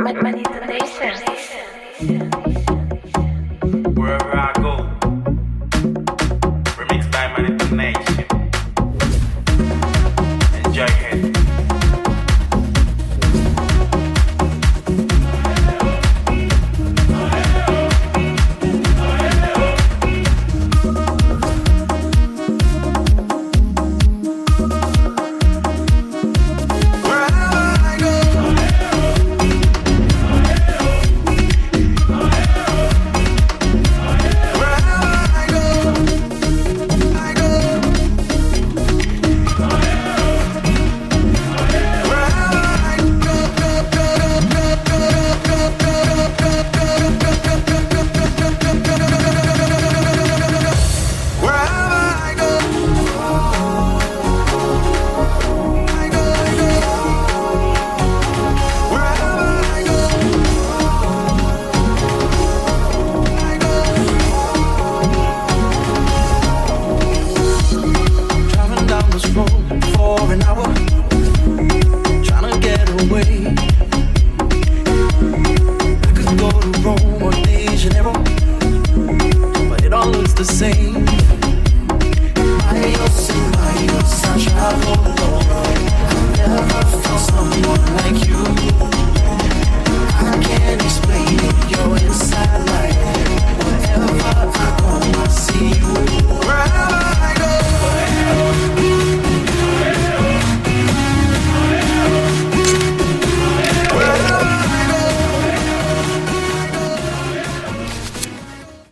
Wherever I go, remixed by Manipulation. Enjoy it. For an hour, trying to get away. I could go to Rome or De Janeiro, but it all looks the same.